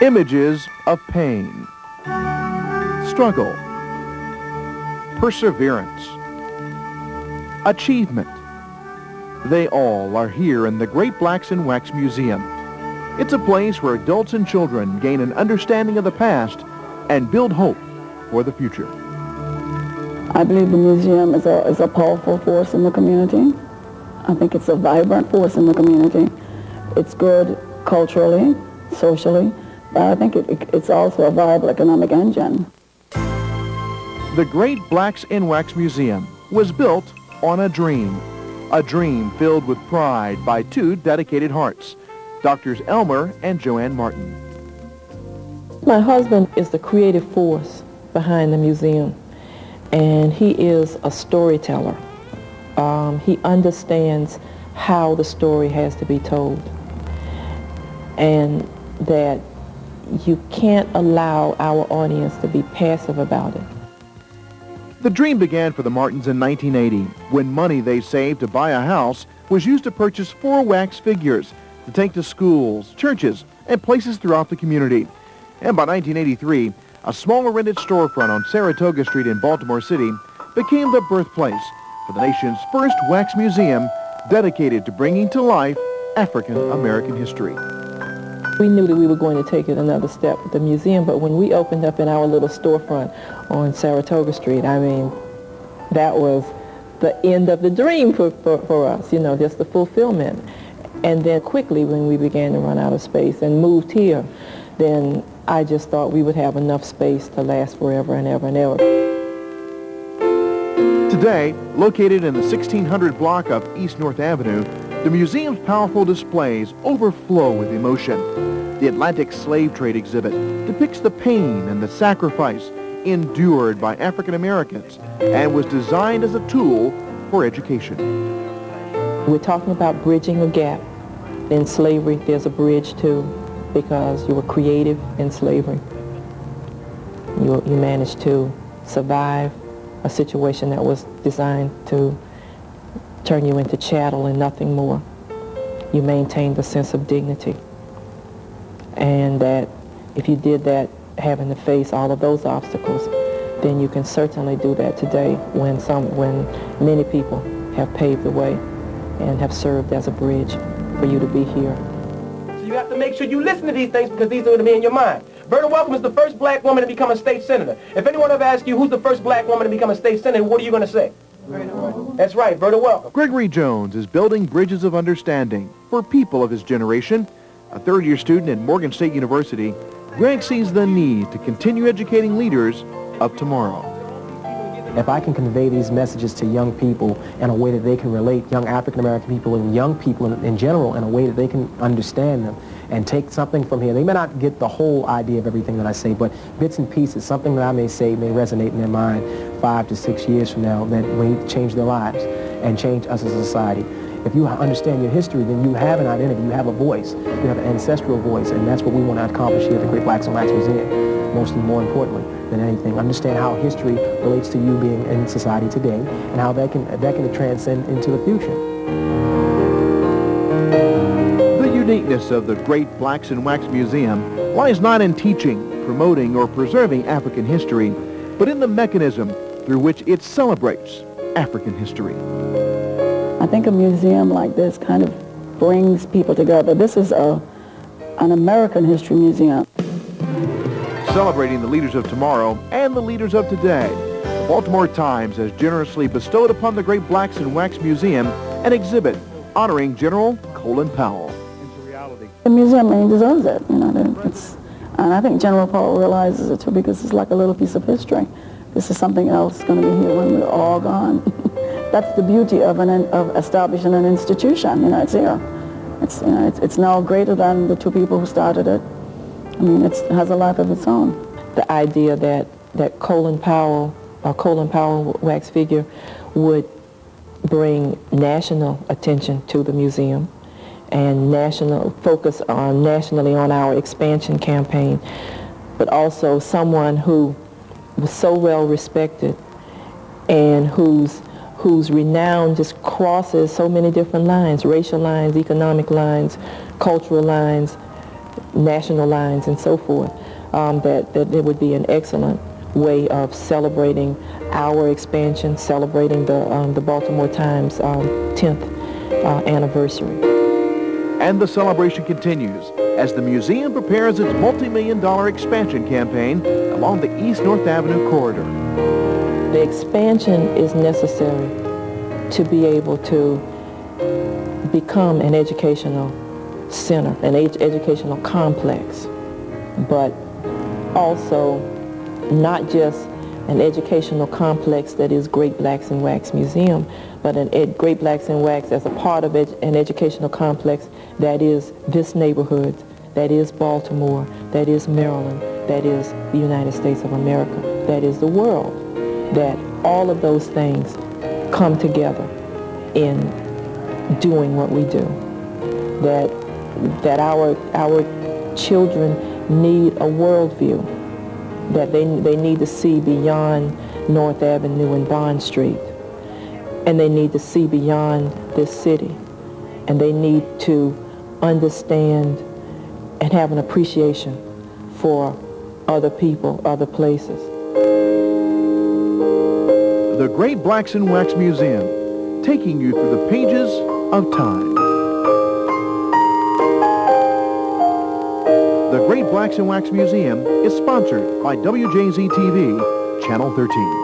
Images of pain, struggle, perseverance, achievement. They all are here in the Great Blacks in Wax Museum. It's a place where adults and children gain an understanding of the past and build hope for the future. I believe the museum is a powerful force in the community. I think it's a vibrant force in the community. It's good culturally, socially, but I think it's also a viable economic engine. The Great Blacks in Wax Museum was built on a dream filled with pride by two dedicated hearts, Drs. Elmer and Joann Martin. My husband is the creative force behind the museum, and he is a storyteller. He understands how the story has to be told, and that you can't allow our audience to be passive about it. The dream began for the Martins in 1980, when money they saved to buy a house was used to purchase 4 wax figures to take to schools, churches, and places throughout the community. And by 1983, a smaller rented storefront on Saratoga Street in Baltimore City became the birthplace for the nation's first wax museum dedicated to bringing to life African American history. We knew that we were going to take it another step with the museum, but when we opened up in our little storefront on Saratoga Street, I mean, that was the end of the dream for us, you know, just the fulfillment. And then quickly when we began to run out of space and moved here, then I just thought we would have enough space to last forever and ever and ever. Today, located in the 1600 block of East North Avenue, the museum's powerful displays overflow with emotion. The Atlantic slave trade exhibit depicts the pain and the sacrifice endured by African Americans and was designed as a tool for education. We're talking about bridging a gap. In slavery, there's a bridge too, because you were creative in slavery. You managed to survive a situation that was designed to turn you into chattel and nothing more. You maintained a sense of dignity. And that if you did that, having to face all of those obstacles, then you can certainly do that today when many people have paved the way and have served as a bridge for you to be here. So you have to make sure you listen to these things because these are going to be in your mind. Berta Welcome is the first black woman to become a state senator. If anyone ever asks you who's the first black woman to become a state senator, what are you going to say? That's right, Berta Welcome. Gregory Jones is building bridges of understanding for people of his generation. A third-year student at Morgan State University, Greg sees the need to continue educating leaders of tomorrow. If I can convey these messages to young people in a way that they can relate, young African-American people and young people in general, in a way that they can understand them and take something from here. They may not get the whole idea of everything that I say, but bits and pieces, something that I may say may resonate in their mind 5 to 6 years from now that may change their lives and change us as a society. If you understand your history, then you have an identity, you have a voice, you have an ancestral voice, and that's what we want to accomplish here at the Great Blacks in Wax Museum. Mostly, more importantly than anything, understand how history relates to you being in society today and how that can transcend into the future. The uniqueness of the Great Blacks in Wax Museum lies not in teaching, promoting, or preserving African history, but in the mechanism through which it celebrates African history. I think a museum like this kind of brings people together. This is an American history museum. Celebrating the leaders of tomorrow and the leaders of today, the Baltimore Times has generously bestowed upon the Great Blacks in Wax Museum an exhibit honoring General Colin Powell. The museum really deserves it, you know. And I think General Powell realizes it too, because it's like a little piece of history. This is something else going to be here when we're all gone. That's the beauty of establishing an institution. You know, it's here. It's now greater than the 2 people who started it. I mean, it has a life of its own. The idea that Colin Powell wax figure would bring national attention to the museum and focus nationally on our expansion campaign, but also someone who was so well respected and whose renown just crosses so many different lines, racial lines, economic lines, cultural lines, national lines and so forth, that it would be an excellent way of celebrating our expansion, celebrating the Baltimore Times 10th anniversary. And the celebration continues as the museum prepares its multi-million-dollar expansion campaign along the East North Avenue corridor. The expansion is necessary to be able to become an educational center, an educational complex, but also not just an educational complex that is Great Blacks in Wax Museum, but Great Blacks in Wax as a part of an educational complex that is this neighborhood, that is Baltimore, that is Maryland, that is the United States of America, that is the world, that all of those things come together in doing what we do, that our children need a worldview, that they need to see beyond North Avenue and Bond Street, and they need to see beyond this city, and they need to understand and have an appreciation for other people, other places. The Great Blacks in Wax Museum, taking you through the pages of time. The Great Blacks in Wax Museum is sponsored by WJZ TV, Channel 13.